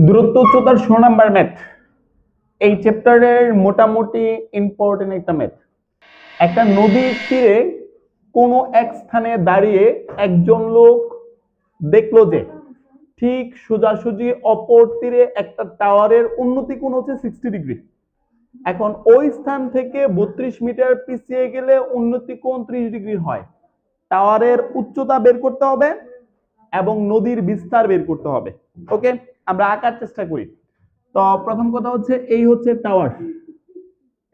দূরত্ব উচ্চতার 16 number math. এই চ্যাপ্টারের মোটামুটি ইম্পর্টেন্ট একটা ম্যাথ। একটা নদীর তীরে কোনো এক স্থানে দাঁড়িয়ে একজন লোক দেখলো যে ঠিক সোজাসুজি অপর তীরে একটা টাওয়ারের উন্নতি কোণ হচ্ছে 60 ডিগ্রি। এখন ওই স্থান থেকে 32 মিটার পিছিয়ে গেলে উন্নতি কোণ 30 ডিগ্রি হয়। টাওয়ারের উচ্চতা বের করতে হবে এবং নদীর বিস্তার বের করতে হবে। ওকে, আমরা আঁকার চেষ্টা করি। তো প্রথম কথা হচ্ছে এই হচ্ছে টাওয়ার,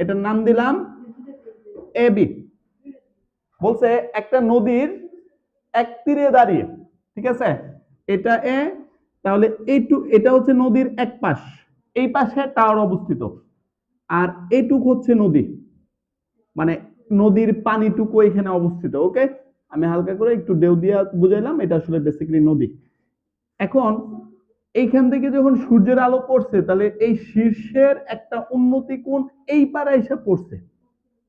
এটার নাম দিলাম এ বি। বলছে একটা নদীর এক তীরে দাঁড়িয়ে, ঠিক আছে, এটা এ, তাহলে এটা হচ্ছে নদীর এক পাশ, এই পাশে টাওয়ার অবস্থিত, আর এইটুক হচ্ছে নদী, মানে নদীর পানিটুকু এখানে অবস্থিত। ওকে, আমি হালকা করে একটু ঢেউ দিয়ে বুঝাইলাম, এটা আসলে বেসিক্যালি নদী। এখন এইখান থেকে যখন সূর্যের আলো পড়ছে, তাহলে এই শীর্ষের একটা উন্নতি কোণ এই পারে এসে পড়ছে।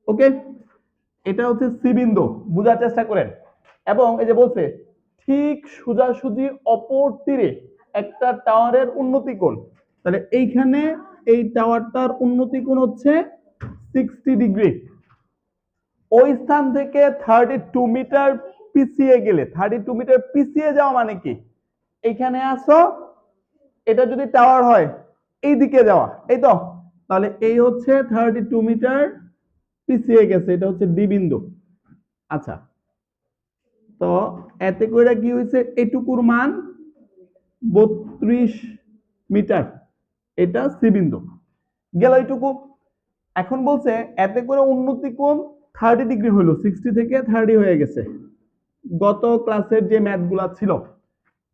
ওকে, এটা হচ্ছে সি বিন্দু, বোঝার চেষ্টা করেন। এবং এই যে বলছে ঠিক সোজাসুজি অপর তীরে একটা টাওয়ারের উন্নতি কোণ, তাহলে এইখানে এই টাওয়ারটার উন্নতি কোণ হচ্ছে 60 ডিগ্রি। ওই স্থান থেকে 32 মিটার পিছিয়ে গেলে, 32 মিটার পিছিয়ে যাওয়া মানে কি, এখানে আসো, এটা যদি টাওয়ার হয় এই দিকে যাওয়া, এই তো, তাহলে এই হচ্ছে 32 মিটার পিছিয়ে গেছে, এটা হচ্ছে ডি বিন্দু। আচ্ছা, তো এতে করে কি হয়েছে, এটুকুর মান 32 মিটার, এটা সি বিন্দু গেল এইটুকু। এখন বলছে এতে করে উন্নতি কোণ 30 ডিগ্রি হলো, 60 থেকে 30 হয়ে গেছে। গত ক্লাসের যে ম্যাথগুলা ছিল,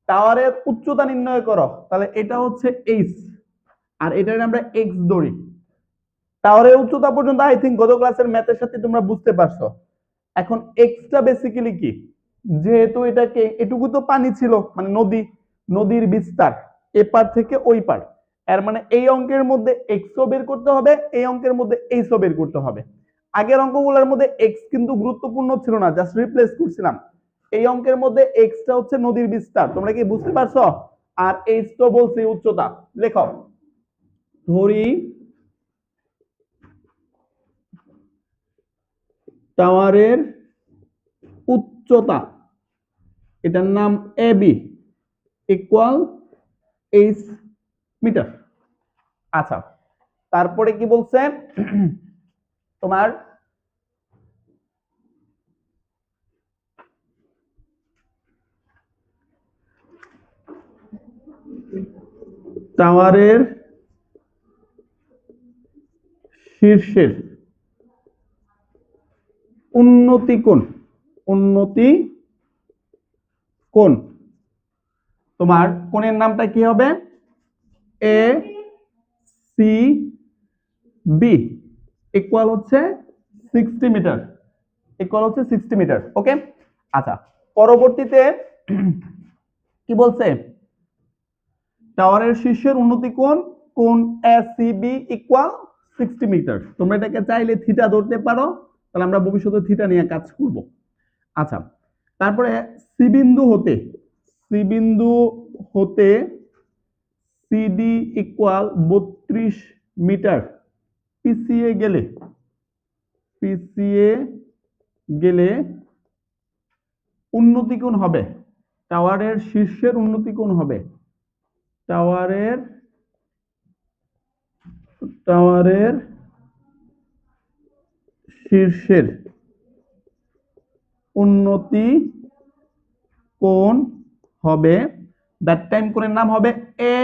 টাওয়ারের উচ্চতা নির্ণয় করো, তাহলে এটা হচ্ছে এইচ আর এটার আমরা এক্স ধরি। টাওয়ারের উচ্চতা পর্যন্ত আই থিঙ্ক গত ক্লাসের ম্যাথের সাথে তোমরা বুঝতে পারছো। এখন এক্সটা বেসিক্যালি কি, যেহেতু এটাকে এটুকু তো পানি ছিল, মানে নদী, নদীর বিস্তার এপার থেকে ওই পার, এর মানে এই অঙ্কের মধ্যে এক্সও বের করতে হবে, এই অঙ্কের মধ্যে এইচও বের করতে হবে। আগের অঙ্কগুলোর মধ্যে এক্স কিন্তু গুরুত্বপূর্ণ ছিল না, জাস্ট রিপ্লেস করছিলাম। এই অঙ্কের মধ্যে এক্সটা হচ্ছে নদীর বিস্তার, তোমরা কি বুঝতে পারছো? আর এইচ তো বলছি উচ্চতা। লেখো, ধরি টাওয়ারের উচ্চতা, এটার নাম A B, equal H metre. আচ্ছা, তারপরে কি বলছে, তোমার টাওয়ারের শীর্ষের উন্নতি কোণ, উন্নতি কোণ, তোমার কোণের নামটা কি হবে, এ সি বি, ইকুয়াল হচ্ছে 60 মিটার, ইকুয়াল হচ্ছে 60 মিটার। ওকে, আচ্ছা, পরবর্তীতে কি বলছে, টাওয়ারের শীর্ষের উন্নতি কোণ, কোণ এসিবি ইকুয়াল 60 মিটার। তোমরা এটাকে চাইলে থিটা ধরতে পারো, তাহলে আমরা ভবিষ্যতে থিটা নিয়ে কাজ করব। আচ্ছা, তারপরে সি বিন্দু হতে, সি বিন্দু হতে সিডি ইকুয়াল 32 মিটার পিছিয়ে গেলে, পিছিয়ে গেলে উন্নতি কোণ হবে, টাওয়ারের শীর্ষের উন্নতি কোণ হবে, টাওয়ারের টাওয়ারের শীর্ষের উন্নতি কোণ হবে, দ্যাট টাইম কোণের নাম হবে A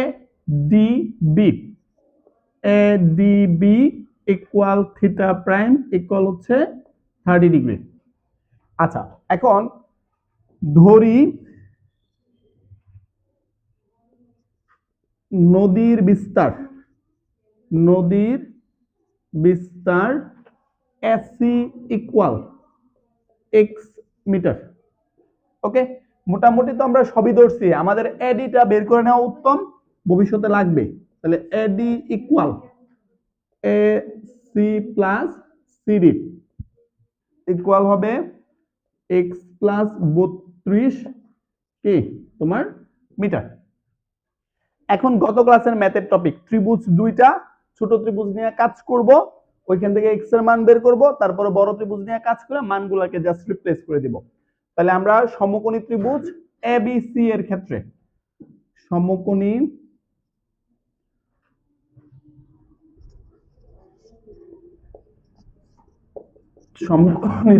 D B, A D B equal theta prime equal হচ্ছে 30 ডিগ্রি। আচ্ছা, এখন ধরি নদীর বিস্তার, নদীর বিস্তার এসি ইকুয়াল এক্স মিটার। ওকে, মোটামুটি তো আমরা সবই ধরছি, আমাদের এডিটা বের করে নেওয়া উত্তম, ভবিষ্যতে লাগবে। তাহলে AD equal A C plus CD equal হবে এক্স প্লাস 32 কি তোমার মিটার। এখন গত ক্লাসের ম্যাথের টপিক ত্রিভুজ দুইটা, ছোট ত্রিভুজ নিয়ে কাজ করব, ওইখান থেকে এক্স এর মান বের করব, তারপরে বড় ত্রিভুজ নিয়ে কাজ করে মানগুলোকে জাস্ট রিপ্লেস করে দিব। তাহলে আমরা সমকোণী ত্রিভুজ এবিসি এর ক্ষেত্রে সমকোণী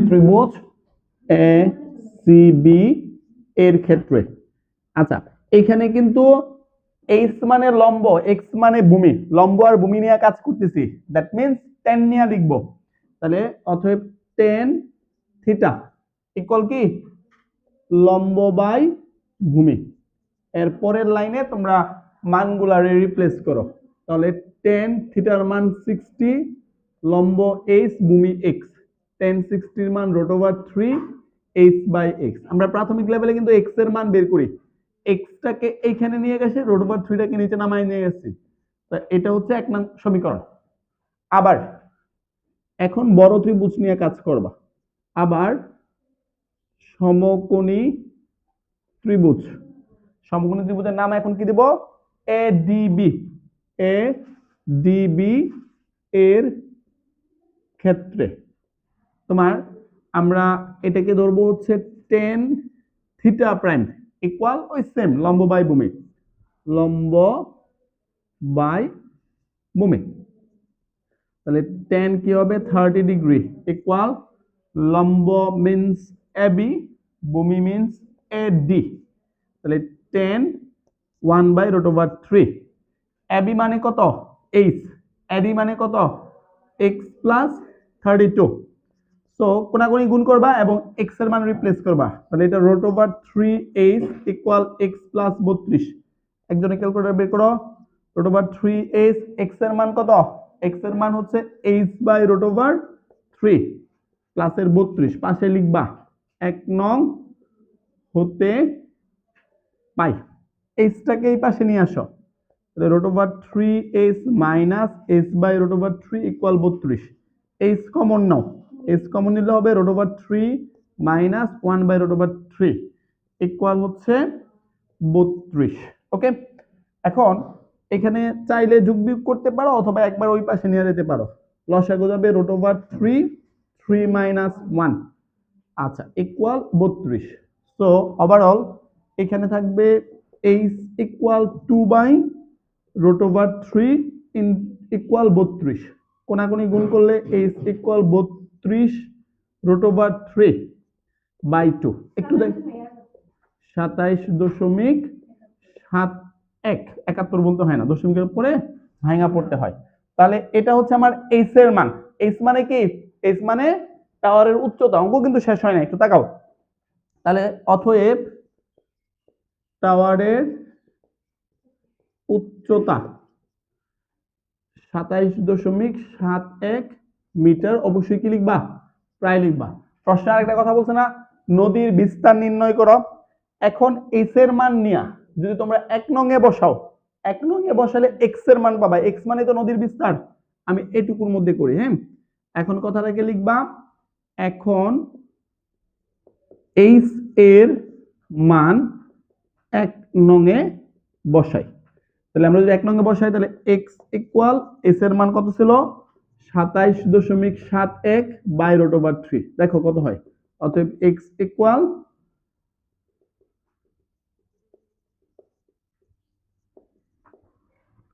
ত্রিভুজ এ সি বি এর ক্ষেত্রে, আচ্ছা এখানে কিন্তু এইচ মানে লম্ব, এক্স মানে ভূমি, লম্ব আর ভূমি নিয়ে কাজ করতেছি, দ্যাট মিন্স tan নিয়ে লিখবো। তাহলে অতএব tan থিটা ইকুয়াল কি লম্ব বাই ভূমি। এর পরের লাইনে তোমরা মানগুলা রিপ্লেস করো, তাহলে tan থিটার মান 60, লম্ব h, ভূমি x, tan 60 এর মান √3 h বাই x। আমরা প্রাথমিক লেভেলে কিন্তু x এর মান বের করি, x টাকে এইখানে নিয়ে গেছে, √3 টাকে নিচে নামায় নিয়ে গেছি, তো এটা হচ্ছে 1 নং সমীকরণ। আবার এখন বড় ত্রিভুজ নিয়ে কাজ করবা, আবার সমকোণী ত্রিভুজ, সমকোণী ত্রিভুজের নাম এখন কি দেব, এডিবি। এডিবি এর ক্ষেত্রে তোমার আমরা এটাকে ধরবো হচ্ছে tan থিটা প্রাইম ইকুয়াল ওই সেম লম্ব বাই ভূমি, লম্ব বাই ভূমি। তাহলে tan কি হবে 30 ডিগ্রি ইকুয়াল লম্ব মিন্স এবি, ভূমি মিন্স এডি। তাহলে tan 1/√3, এবি মানে কত h, এডি মানে কত x প্লাস 32। সো কোনাকুনি গুণ করবা এবং x এর মান রিপ্লেস করবা, তাহলে এটা √3h ইকুয়াল x প্লাস 32। একজনে ক্যালকুলেটর বের করো, √3h, x এর মান কত, x এর মান হচ্ছে h/√3 প্লাসের 32, পাশে লিখবা 1 নং হতে পাই, h টাকে এই পাশে নিয়ে আসো, তাহলে √3h minus h/√3 equal 32, h common নাও, h কমন নিলে হবে √3 মাইনাস 1/√3 ইকুয়াল হচ্ছে 32। ওকে, এখন এখানে চাইলে যোগ বিয়োগ করতে পারো অথবা একবার ওই পাশে নিয়ে যেতে পারো, লসাগু যাবে √3 3 মাইনাস 1, আচ্ছা ইকুয়াল 32। সো ওভারঅল এখানে থাকবে h ইকুয়াল 2/√3 ইকুয়াল 32, কোনাকুনি গুণ করলে h ইকুয়াল 32√3/2, একটু দেখ 27.71, 71 বলতে হয় না, দশমিকের পরে ভাঙা পড়তে হয়। তাহলে এটা হচ্ছে আমার h এর মান, h মানে কি, h মানে টাওয়ারের উচ্চতা, অঙ্ক কিন্তু শেষ হয় না, একটু তাকাও। তাহলে অতএব টাওয়ারের উচ্চতা 27.71 মিটার, অবশ্যই কি লিখবা, প্রায় লিখবা। প্রশ্ন আরেকটা কথা বলছে না, নদীর বিস্তার নির্ণয় করো। এখন h এর মান নিয়া যদি তোমরা 1 নং এ বসাও, 1 নং এ বসালে x এর মান পাবা, x মানে তো নদীর বিস্তার, আমি এটুকুর মধ্যে করি। হ্যাঁ, এখন কথাটাকে লিখবা, এখন h এর মান 1 নং এ বসাই, তাহলে আমরা যদি 1 নং এ বসাই তাহলে x ইকুয়াল s এর মান কত ছিল 27.71/√3, দেখো কত হয়, অতএব x ইকুয়াল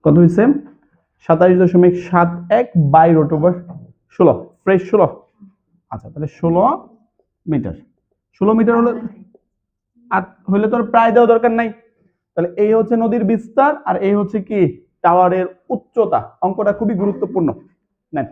কত হইছে 27.71/√16, ফ্রেশ 16। আচ্ছা তাহলে 16 মিটার, 16 মিটার হলে আর হইলে তো প্রায় দেওয়া দরকার নাই, তাহলে এই হচ্ছে নদীর বিস্তার আর এই হচ্ছে কি টাওয়ারের উচ্চতা। অঙ্কটা খুবই গুরুত্বপূর্ণ। নেন